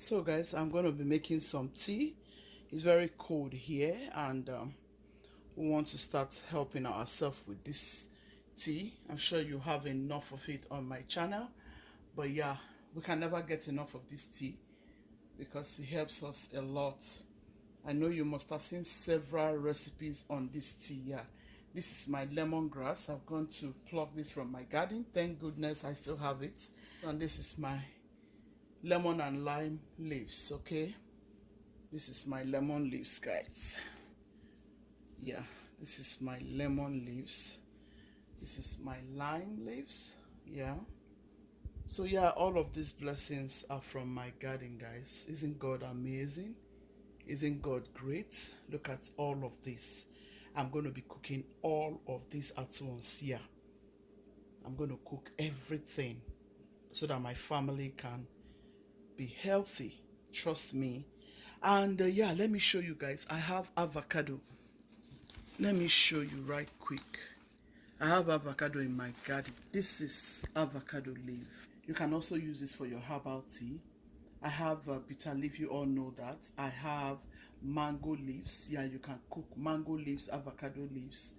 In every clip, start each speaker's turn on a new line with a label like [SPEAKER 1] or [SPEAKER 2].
[SPEAKER 1] So guys, I'm going to be making some tea. It's very cold here, and we want to start helping ourselves with this tea. I'm sure you have enough of it on my channel, but yeah, we can never get enough of this tea because it helps us a lot. I know you must have seen several recipes on this tea. Yeah, this is my lemongrass. I've gone to pluck this from my garden. Thank goodness I still have it. And this is my lemon and lime leaves. Okay, this is my lemon leaves, guys. Yeah, this is my lemon leaves. This is my lime leaves. Yeah, so yeah, all of these blessings are from my garden, guys. Isn't God amazing? Isn't God great? Look at all of this. I'm going to be cooking all of this at once. Yeah, I'm going to cook everything so that my family can be healthy. Trust me. And yeah, let me show you guys. I have avocado. Let me show you right quick. I have avocado in my garden. This is avocado leaf. You can also use this for your herbal tea. I have bitter leaf, you all know that. I have mango leaves. Yeah, you can cook mango leaves, avocado leaves,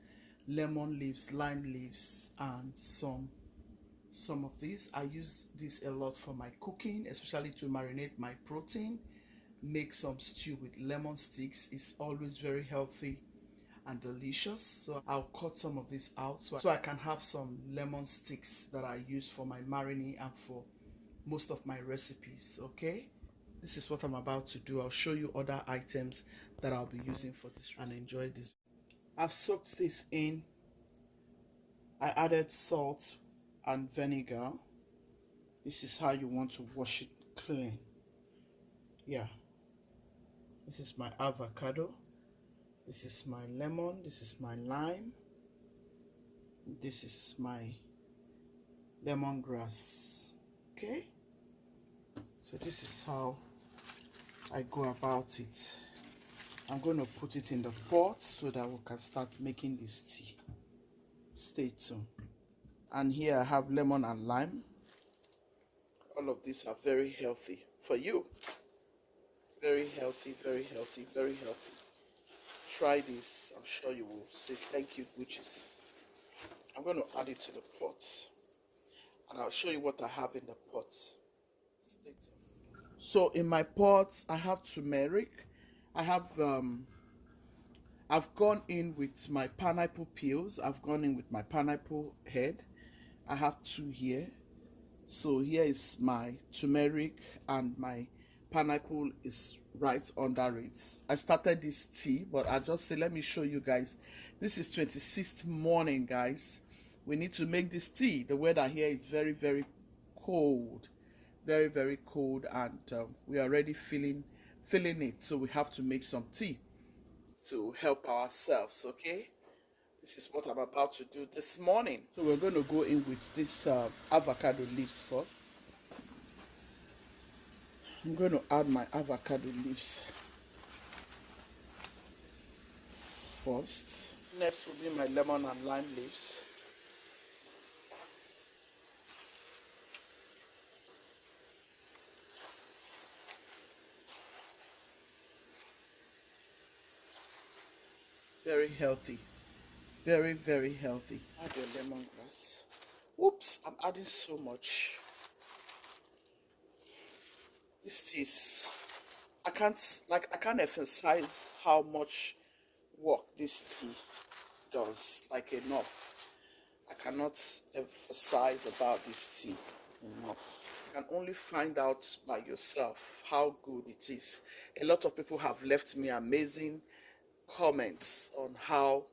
[SPEAKER 1] lemon leaves, lime leaves, and some of these. I use this a lot for my cooking, especially to marinate my protein. Make some stew with lemon sticks. It's always very healthy and delicious. So I'll cut some of this out so I can have some lemon sticks that I use for my marinade and for most of my recipes. Okay, this is what I'm about to do. I'll show you other items that I'll be using for this and enjoy this. I've soaked this in. I added salt and vinegar. This is how you want to wash it clean. Yeah, this is my avocado, this is my lemon, this is my lime, this is my lemongrass. Okay, so this is how I go about it. I'm going to put it in the pot so that we can start making this tea. Stay tuned. And here I have lemon and lime. All of these are very healthy for you. Very healthy, very healthy, very healthy. Try this. I'm sure you will say thank you, witches. I'm going to add it to the pot, and I'll show you what I have in the pot. Stay tuned. So in my pot, I have turmeric. I have I've gone in with my pineapple peels. I've gone in with my pineapple head. I have two here. So here is my turmeric, and my pineapple is right under it. I started this tea, but I just say let me show you guys. This is 26th morning, guys. We need to make this tea. The weather here is very, very cold, very, very cold, and we are already feeling it. So we have to make some tea to help ourselves. Okay, this is what I'm about to do this morning. So we're going to go in with this avocado leaves first. I'm going to add my avocado leaves first. Next will be my lemon and lime leaves. Very healthy. Very, very healthy. Add your lemongrass. Oops, I'm adding so much. This tea is, I can't emphasize how much work this tea does, like enough. I cannot emphasize about this tea enough. You can only find out by yourself how good it is. A lot of people have left me amazing comments on how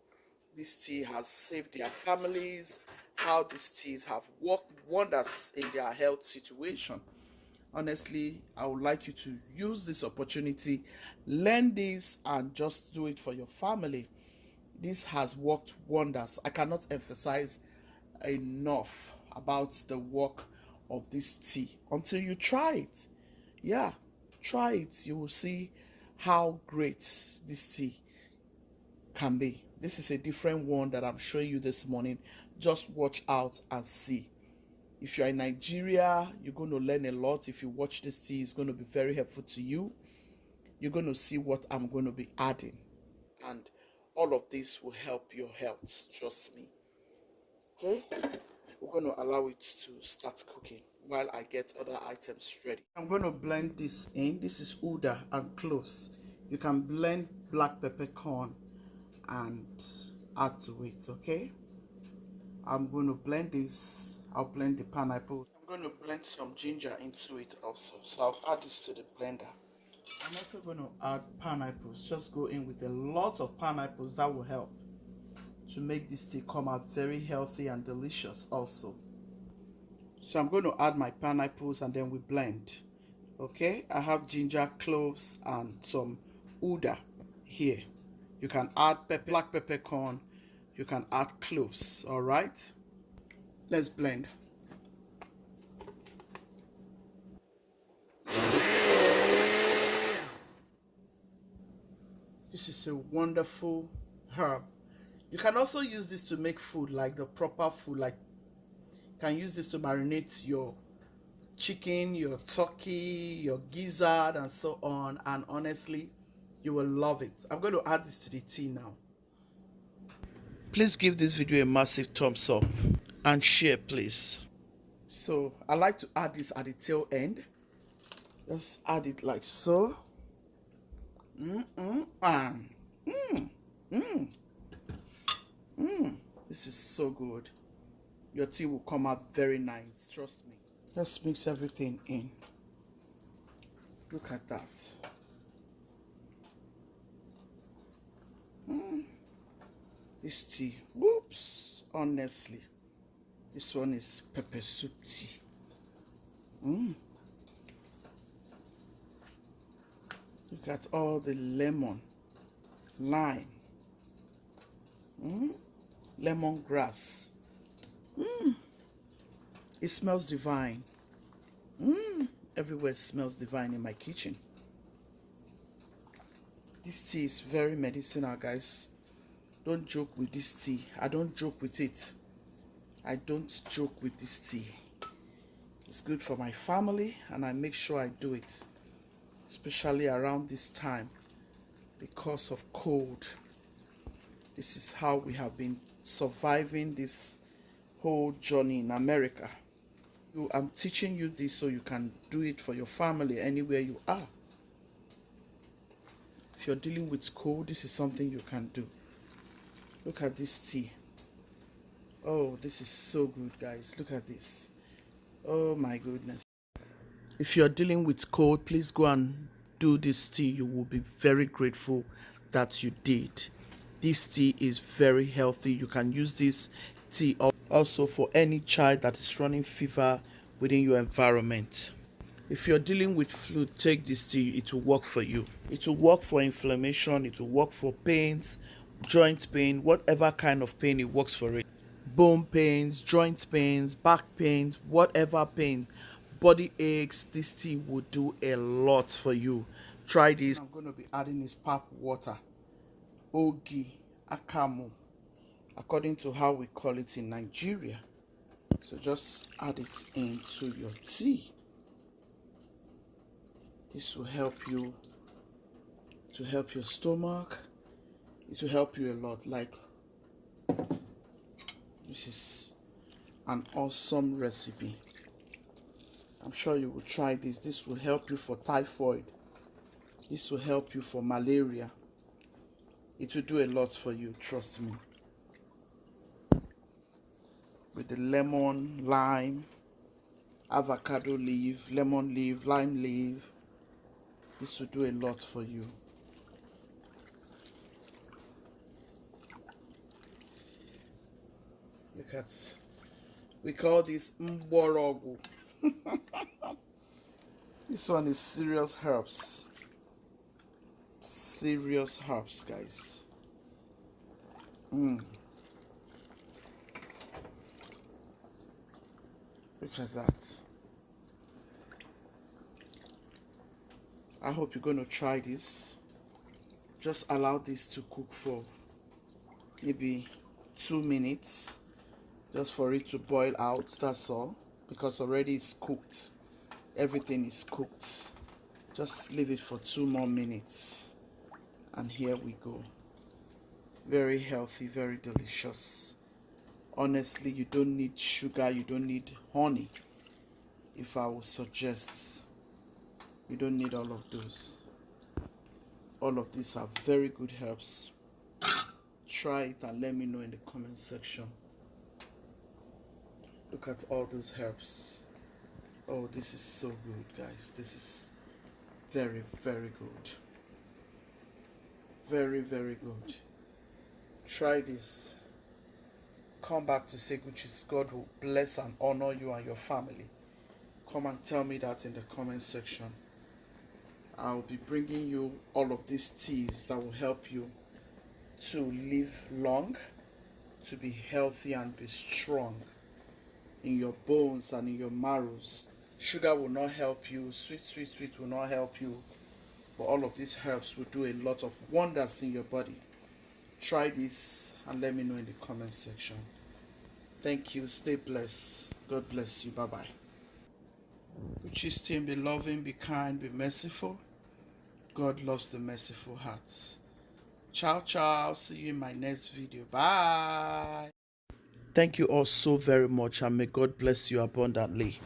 [SPEAKER 1] this tea has saved their families, how these teas have worked wonders in their health situation. Honestly, I would like you to use this opportunity, learn this, and just do it for your family. This has worked wonders. I cannot emphasize enough about the work of this tea until you try it. Yeah, try it. You will see how great this tea can be. This is a different one that I'm showing you this morning. Just watch out and see. If you're in Nigeria, you're going to learn a lot. If you watch this tea, it's going to be very helpful to you. You're going to see what I'm going to be adding. And all of this will help your health. Trust me. Okay? We're going to allow it to start cooking while I get other items ready. I'm going to blend this in. This is Uda and cloves. You can blend black peppercorn and add to it, okay? I'm going to blend this. I'll blend the pineapple. I'm going to blend some ginger into it also. So I'll add this to the blender. I'm also going to add pineapples. Just go in with a lot of pineapples. That will help to make this tea come out very healthy and delicious also. So I'm going to add my pineapples and then we blend. Okay, I have ginger, cloves and some Uda here. You can add black peppercorn. You can add cloves. All right, let's blend. This is a wonderful herb. You can also use this to make food, like the proper food. Like, you can use this to marinate your chicken, your turkey, your gizzard, and so on. And honestly, you will love it. I'm going to add this to the tea now. Please give this video a massive thumbs up and share, please. So I like to add this at the tail end. Just add it like so. This is so good. Your tea will come out very nice, trust me. Just mix everything in. Look at that. This tea, whoops, honestly, this one is pepper soup tea. Look at all the lemon, lime, lemongrass. It smells divine. Everywhere smells divine in my kitchen. This tea is very medicinal, guys. Don't joke with this tea. I don't joke with it. I don't joke with this tea. It's good for my family and I make sure I do it, especially around this time because of cold. This is how we have been surviving this whole journey in America. I'm teaching you this so you can do it for your family anywhere you are. If you're dealing with cold, this is something you can do. Look at this tea. Oh, this is so good, guys. Look at this. Oh my goodness. If you're dealing with cold, please go and do this tea. You will be very grateful that you did. This tea is very healthy. You can use this tea also for any child that is running fever within your environment. If you're dealing with flu, take this tea. It will work for you. It will work for inflammation. It will work for pains, joint pain, whatever kind of pain, it works for it. Bone pains, joint pains, back pains, whatever pain, body aches, this tea will do a lot for you. Try this. I'm going to be adding is pap water, ogi, akamu, according to how we call it in Nigeria. So just add it into your tea. This will help you to help your stomach. It will help you a lot. Like, this is an awesome recipe. I'm sure you will try this. This will help you for typhoid. This will help you for malaria. It will do a lot for you, trust me. With the lemon, lime, avocado leaf, lemon leaf, lime leaf, this will do a lot for you. Look at, we call this mborogu. This one is serious herbs. Serious herbs, guys. Look at that. I hope you're going to try this. Just allow this to cook for maybe 2 minutes. Just for it to boil out, that's all. because already it's cooked. Everything is cooked. Just leave it for 2 more minutes, and here we go. Very healthy, very delicious. Honestly, you don't need sugar, you don't need honey. If I would suggest, you don't need all of those. All of these are very good herbs. Try it and let me know in the comment section. Look at all those herbs. Oh, this is so good, guys. This is very, very good. Very, very good. Try this. Come back to say Gucci's. God will bless and honor you and your family. Come and tell me that in the comment section. I'll be bringing you all of these teas that will help you to live long, to be healthy and be strong in your bones and in your marrows. Sugar will not help you. Sweet will not help you. But all of these herbs will do a lot of wonders in your body. Try this and let me know in the comment section. Thank you. Stay blessed. God bless you. Bye-bye. Gucci's team, be loving, be kind, be merciful. God loves the merciful hearts. Ciao, ciao. See you in my next video. Bye. Thank you all so very much, and may God bless you abundantly.